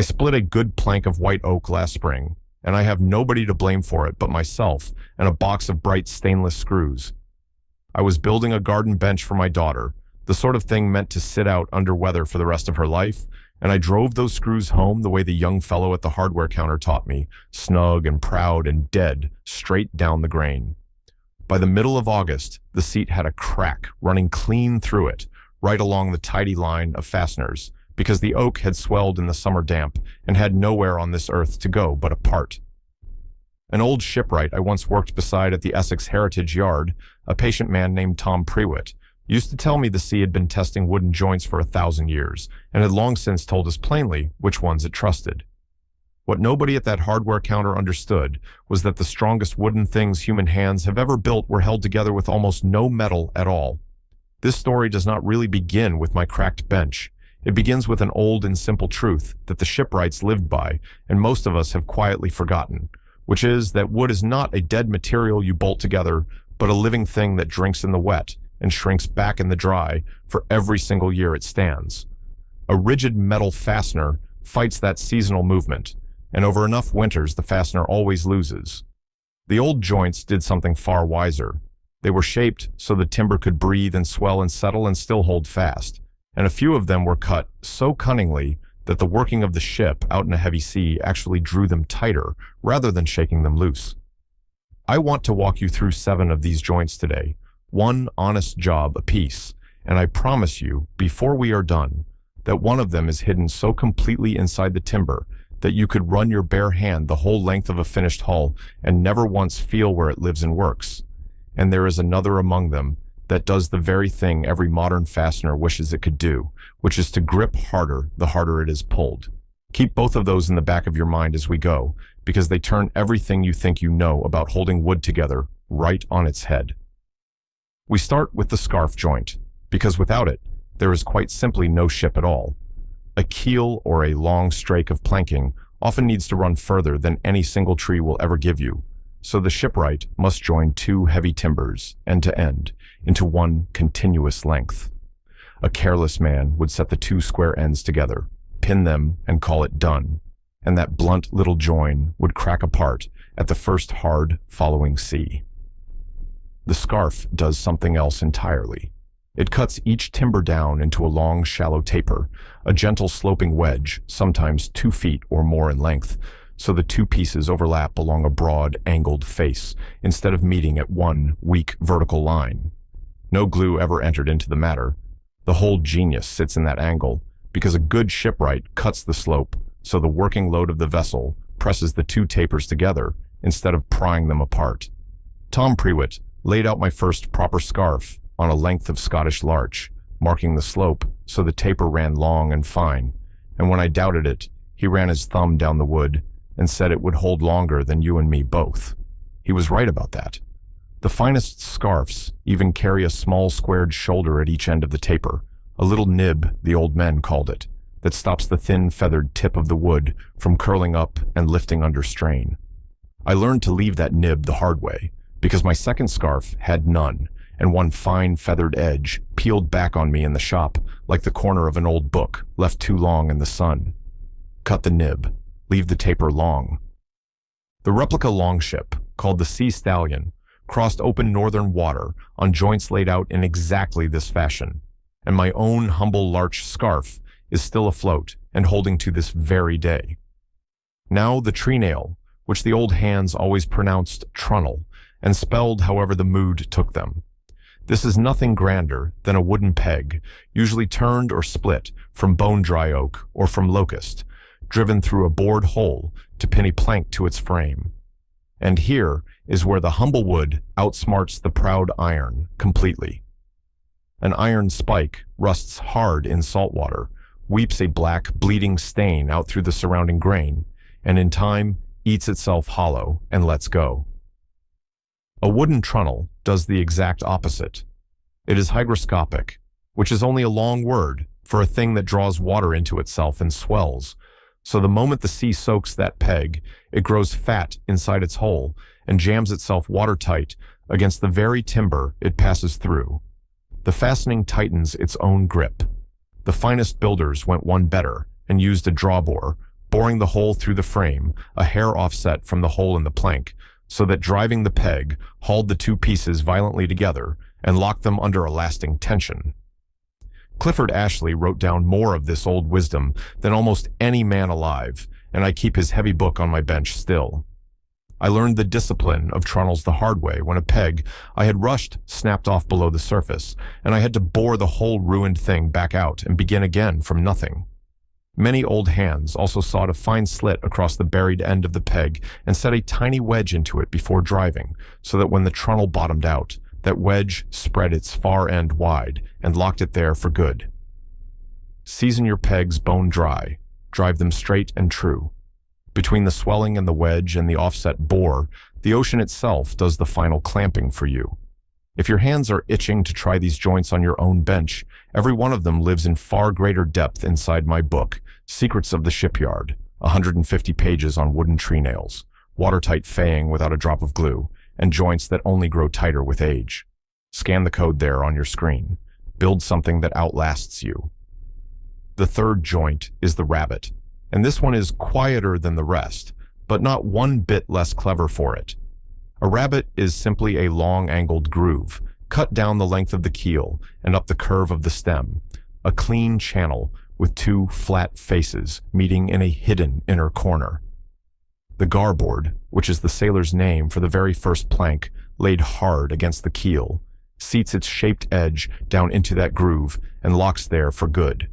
I split a good plank of white oak last spring, and I have nobody to blame for it but myself and a box of bright stainless screws. I was building a garden bench for my daughter, the sort of thing meant to sit out under weather for the rest of her life, and I drove those screws home the way the young fellow at the hardware counter taught me, snug and proud and dead, straight down the grain. By the middle of August, the seat had a crack running clean through it, right along the tidy line of fasteners, because the oak had swelled in the summer damp and had nowhere on this earth to go but apart. An old shipwright I once worked beside at the Essex Heritage Yard, a patient man named Tom Prewitt, used to tell me the sea had been testing wooden joints for 1,000 years, and had long since told us plainly which ones it trusted. What nobody at that hardware counter understood was that the strongest wooden things human hands have ever built were held together with almost no metal at all. This story does not really begin with my cracked bench. It begins with an old and simple truth that the shipwrights lived by, and most of us have quietly forgotten, which is that wood is not a dead material you bolt together, but a living thing that drinks in the wet and shrinks back in the dry for every single year it stands. A rigid metal fastener fights that seasonal movement, and over enough winters the fastener always loses. The old joints did something far wiser. They were shaped so the timber could breathe and swell and settle and still hold fast, and a few of them were cut so cunningly that the working of the ship out in a heavy sea actually drew them tighter rather than shaking them loose. I want to walk you through 7 of these joints today, one honest job apiece, and I promise you, before we are done, that one of them is hidden so completely inside the timber that you could run your bare hand the whole length of a finished hull and never once feel where it lives and works. And there is another among them that does the very thing every modern fastener wishes it could do, which is to grip harder the harder it is pulled. Keep both of those in the back of your mind as we go, because they turn everything you think you know about holding wood together right on its head. We start with the scarf joint, because without it, there is quite simply no ship at all. A keel or a long strake of planking often needs to run further than any single tree will ever give you, so the shipwright must join 2 heavy timbers, end to end, into one continuous length. A careless man would set the 2 square ends together, pin them, and call it done, and that blunt little join would crack apart at the first hard following sea. The scarf does something else entirely. It cuts each timber down into a long, shallow taper, a gentle sloping wedge, sometimes 2 feet or more in length, so the 2 pieces overlap along a broad, angled face, instead of meeting at one weak vertical line. No glue ever entered into the matter. The whole genius sits in that angle, because a good shipwright cuts the slope, so the working load of the vessel presses the 2 tapers together, instead of prying them apart. Tom Prewitt laid out my first proper scarf on a length of Scottish larch, marking the slope so the taper ran long and fine, and when I doubted it, he ran his thumb down the wood and said it would hold longer than you and me both. He was right about that. The finest scarfs even carry a small squared shoulder at each end of the taper, a little nib, the old men called it, that stops the thin feathered tip of the wood from curling up and lifting under strain. I learned to leave that nib the hard way, because my second scarf had none, and one fine feathered edge peeled back on me in the shop like the corner of an old book left too long in the sun. Cut the nib. Leave the taper long. The replica longship, called the Sea Stallion, crossed open northern water on joints laid out in exactly this fashion, and my own humble larch scarf is still afloat and holding to this very day. Now the tree nail, which the old hands always pronounced trunnel, and spelled however the mood took them. This is nothing grander than a wooden peg, usually turned or split from bone-dry oak or from locust, driven through a bored hole to pin a plank to its frame. And here is where the humble wood outsmarts the proud iron completely. An iron spike rusts hard in saltwater, weeps a black, bleeding stain out through the surrounding grain, and in time eats itself hollow and lets go. A wooden trunnel does the exact opposite. It is hygroscopic, which is only a long word for a thing that draws water into itself and swells, so the moment the sea soaks that peg, it grows fat inside its hole and jams itself watertight against the very timber it passes through. The fastening tightens its own grip. The finest builders went one better and used a drawbore, boring the hole through the frame, a hair offset from the hole in the plank, so that driving the peg hauled the two pieces violently together and locked them under a lasting tension. Clifford Ashley wrote down more of this old wisdom than almost any man alive, and I keep his heavy book on my bench still. I learned the discipline of trunnels the hard way when a peg I had rushed snapped off below the surface, and I had to bore the whole ruined thing back out and begin again from nothing. Many old hands also sawed a fine slit across the buried end of the peg and set a tiny wedge into it before driving, so that when the trunnel bottomed out, that wedge spread its far end wide and locked it there for good. Season your pegs bone dry, drive them straight and true. Between the swelling and the wedge and the offset bore, the ocean itself does the final clamping for you. If your hands are itching to try these joints on your own bench, every one of them lives in far greater depth inside my book, Secrets of the Shipyard, 150 pages on wooden tree nails, watertight faying without a drop of glue, and joints that only grow tighter with age. Scan the code there on your screen. Build something that outlasts you. The third joint is the rabbet, and this one is quieter than the rest, but not one bit less clever for it. A rabbet is simply a long-angled groove, cut down the length of the keel and up the curve of the stem, a clean channel with two flat faces meeting in a hidden inner corner. The garboard, which is the sailor's name for the very first plank laid hard against the keel, seats its shaped edge down into that groove and locks there for good.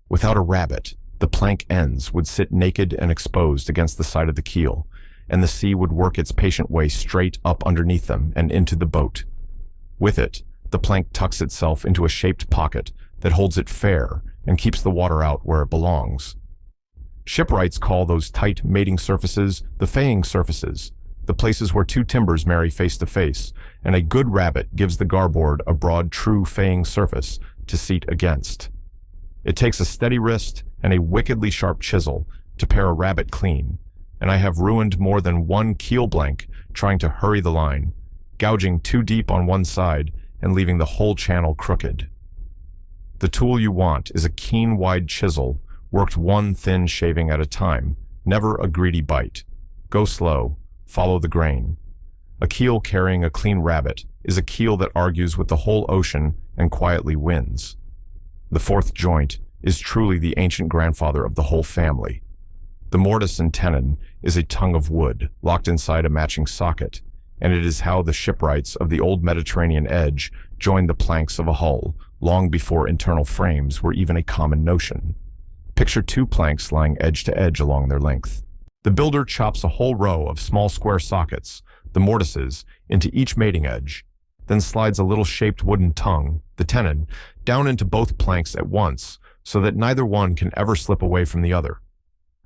Without a rabbet, the plank ends would sit naked and exposed against the side of the keel, and the sea would work its patient way straight up underneath them and into the boat. With it, the plank tucks itself into a shaped pocket that holds it fair and keeps the water out where it belongs. Shipwrights call those tight mating surfaces the faying surfaces, the places where two timbers marry face to face, and a good rabbet gives the garboard a broad, true faying surface to seat against. It takes a steady wrist and a wickedly sharp chisel to pare a rabbet clean, and I have ruined more than one keel blank trying to hurry the line, gouging too deep on one side and leaving the whole channel crooked. The tool you want is a keen, wide chisel, worked one thin shaving at a time, never a greedy bite. Go slow, follow the grain. A keel carrying a clean rabbet is a keel that argues with the whole ocean and quietly wins. The fourth joint is truly the ancient grandfather of the whole family. The mortise and tenon is a tongue of wood locked inside a matching socket, and it is how the shipwrights of the old Mediterranean edge joined the planks of a hull long before internal frames were even a common notion. Picture two planks lying edge to edge along their length. The builder chops a whole row of small square sockets, the mortises, into each mating edge, then slides a little shaped wooden tongue, the tenon, down into both planks at once so that neither one can ever slip away from the other.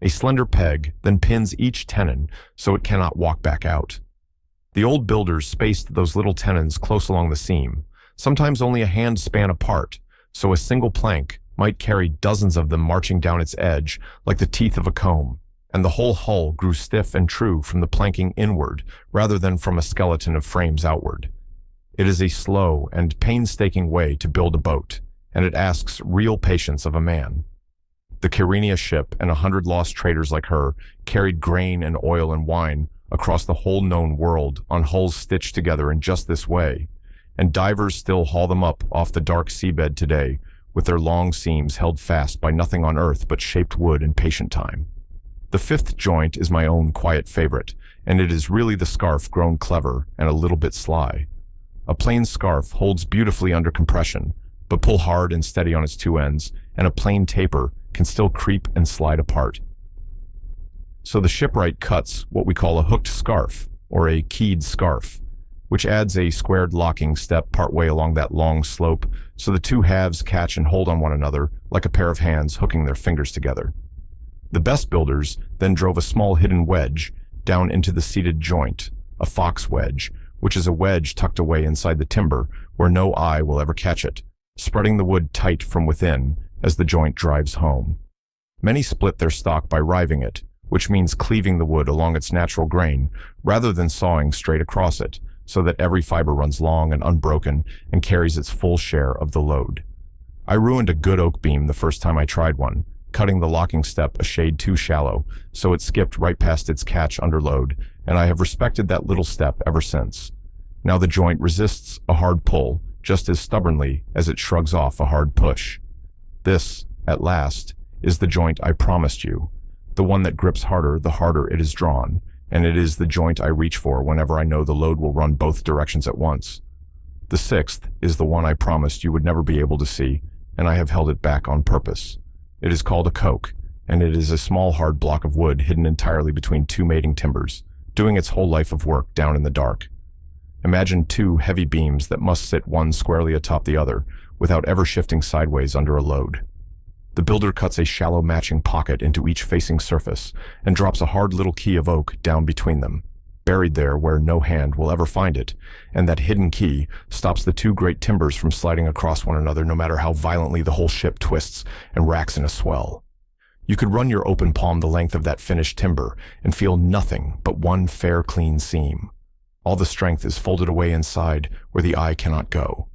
A slender peg then pins each tenon so it cannot walk back out. The old builders spaced those little tenons close along the seam, sometimes only a hand span apart, so a single plank might carry dozens of them marching down its edge like the teeth of a comb, and the whole hull grew stiff and true from the planking inward rather than from a skeleton of frames outward. It is a slow and painstaking way to build a boat, and it asks real patience of a man. The Kyrenia ship and 100 lost traders like her carried grain and oil and wine across the whole known world on hulls stitched together in just this way, and divers still haul them up off the dark seabed today with their long seams held fast by nothing on earth but shaped wood and patient time. The fifth joint is my own quiet favorite, and it is really the scarf grown clever and a little bit sly. A plain scarf holds beautifully under compression, but pull hard and steady on its two ends, and a plain taper can still creep and slide apart. So the shipwright cuts what we call a hooked scarf, or a keyed scarf, which adds a squared locking step partway along that long slope so the two halves catch and hold on one another like a pair of hands hooking their fingers together. The best builders then drove a small hidden wedge down into the seated joint, a fox wedge, which is a wedge tucked away inside the timber where no eye will ever catch it, spreading the wood tight from within as the joint drives home. Many split their stock by riving it, which means cleaving the wood along its natural grain rather than sawing straight across it, so that every fiber runs long and unbroken and carries its full share of the load. I ruined a good oak beam the first time I tried one, cutting the locking step a shade too shallow, so it skipped right past its catch under load, and I have respected that little step ever since. Now the joint resists a hard pull just as stubbornly as it shrugs off a hard push. This, at last, is the joint I promised you, the one that grips harder the harder it is drawn, and it is the joint I reach for whenever I know the load will run both directions at once. The sixth is the one I promised you would never be able to see, and I have held it back on purpose. It is called a coke, and it is a small hard block of wood hidden entirely between two mating timbers, doing its whole life of work down in the dark. Imagine two heavy beams that must sit one squarely atop the other, without ever shifting sideways under a load. The builder cuts a shallow matching pocket into each facing surface, and drops a hard little key of oak down between them, buried there where no hand will ever find it, and that hidden key stops the two great timbers from sliding across one another no matter how violently the whole ship twists and racks in a swell. You could run your open palm the length of that finished timber and feel nothing but one fair clean seam. All the strength is folded away inside where the eye cannot go.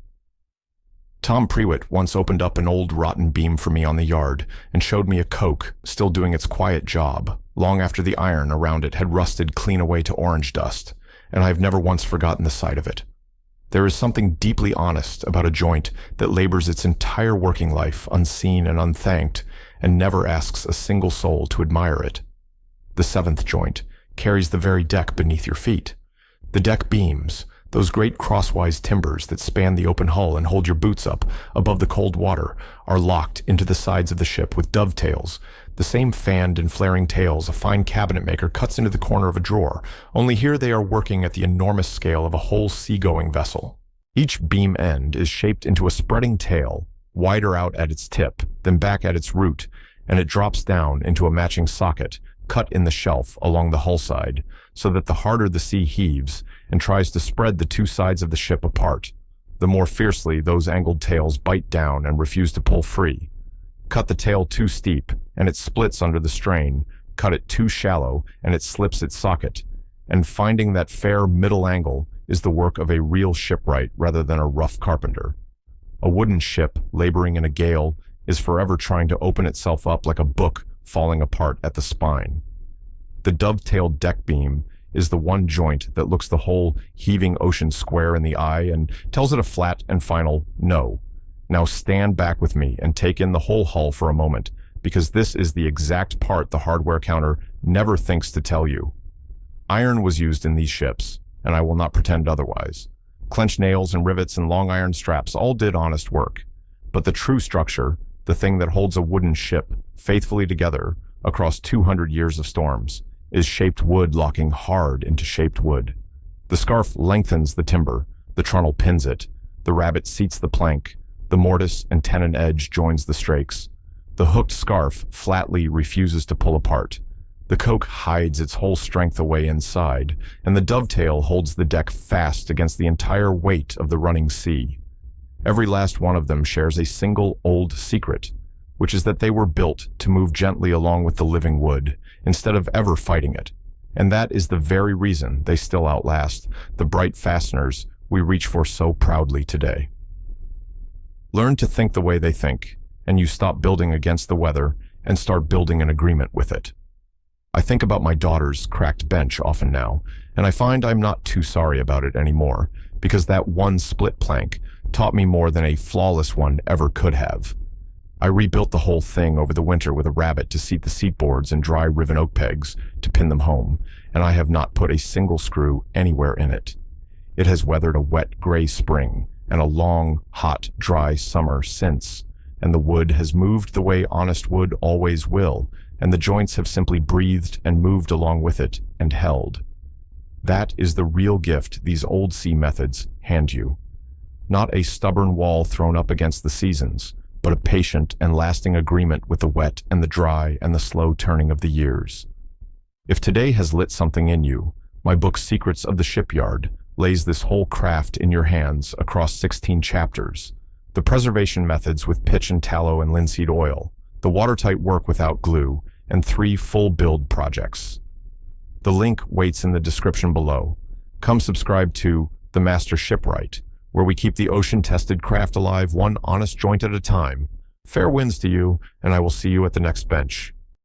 Tom Prewitt once opened up an old rotten beam for me on the yard and showed me a coke still doing its quiet job, long after the iron around it had rusted clean away to orange dust, and I have never once forgotten the sight of it. There is something deeply honest about a joint that labors its entire working life unseen and unthanked and never asks a single soul to admire it. The seventh joint carries the very deck beneath your feet. The deck beams, those great crosswise timbers that span the open hull and hold your boots up above the cold water, are locked into the sides of the ship with dovetails, the same fanned and flaring tails a fine cabinet maker cuts into the corner of a drawer, only here they are working at the enormous scale of a whole seagoing vessel. Each beam end is shaped into a spreading tail, wider out at its tip, then back at its root, and it drops down into a matching socket, cut in the shelf along the hull side, so that the harder the sea heaves and tries to spread the two sides of the ship apart, the more fiercely those angled tails bite down and refuse to pull free. Cut the tail too steep, and it splits under the strain. Cut it too shallow, and it slips its socket. And finding that fair middle angle is the work of a real shipwright rather than a rough carpenter. A wooden ship laboring in a gale is forever trying to open itself up like a book falling apart at the spine. The dovetailed deck beam is the one joint that looks the whole heaving ocean square in the eye and tells it a flat and final no. Now stand back with me and take in the whole hull for a moment, because this is the exact part the hardware counter never thinks to tell you. Iron was used in these ships, and I will not pretend otherwise. Clenched nails and rivets and long iron straps all did honest work. But the true structure, the thing that holds a wooden ship faithfully together across 200 years of storms, is shaped wood locking hard into shaped wood. The scarf lengthens the timber, the trunnel pins it, the rabbet seats the plank, the mortise and tenon edge joins the strakes. The hooked scarf flatly refuses to pull apart. The coke hides its whole strength away inside, and the dovetail holds the deck fast against the entire weight of the running sea. Every last one of them shares a single old secret, which is that they were built to move gently along with the living wood, instead of ever fighting it. And that is the very reason they still outlast the bright fasteners we reach for so proudly today. Learn to think the way they think, and you stop building against the weather and start building in agreement with it. I think about my daughter's cracked bench often now, and I find I'm not too sorry about it anymore, because that one split plank taught me more than a flawless one ever could have. I rebuilt the whole thing over the winter with a rabbet to seat the seat boards and dry riven oak pegs to pin them home, and I have not put a single screw anywhere in it. It has weathered a wet gray spring and a long, hot, dry summer since, and the wood has moved the way honest wood always will, and the joints have simply breathed and moved along with it and held. That is the real gift these old sea methods hand you. Not a stubborn wall thrown up against the seasons, but a patient and lasting agreement with the wet and the dry and the slow turning of the years. If today has lit something in you, my book Secrets of the Shipyard lays this whole craft in your hands across 16 chapters. The preservation methods with pitch and tallow and linseed oil, the watertight work without glue, and 3 full build projects. The link waits in the description below. Come subscribe to The Master Shipwright, where we keep the ocean-tested craft alive one honest joint at a time, Fair winds to you, and I will see you at the next bench.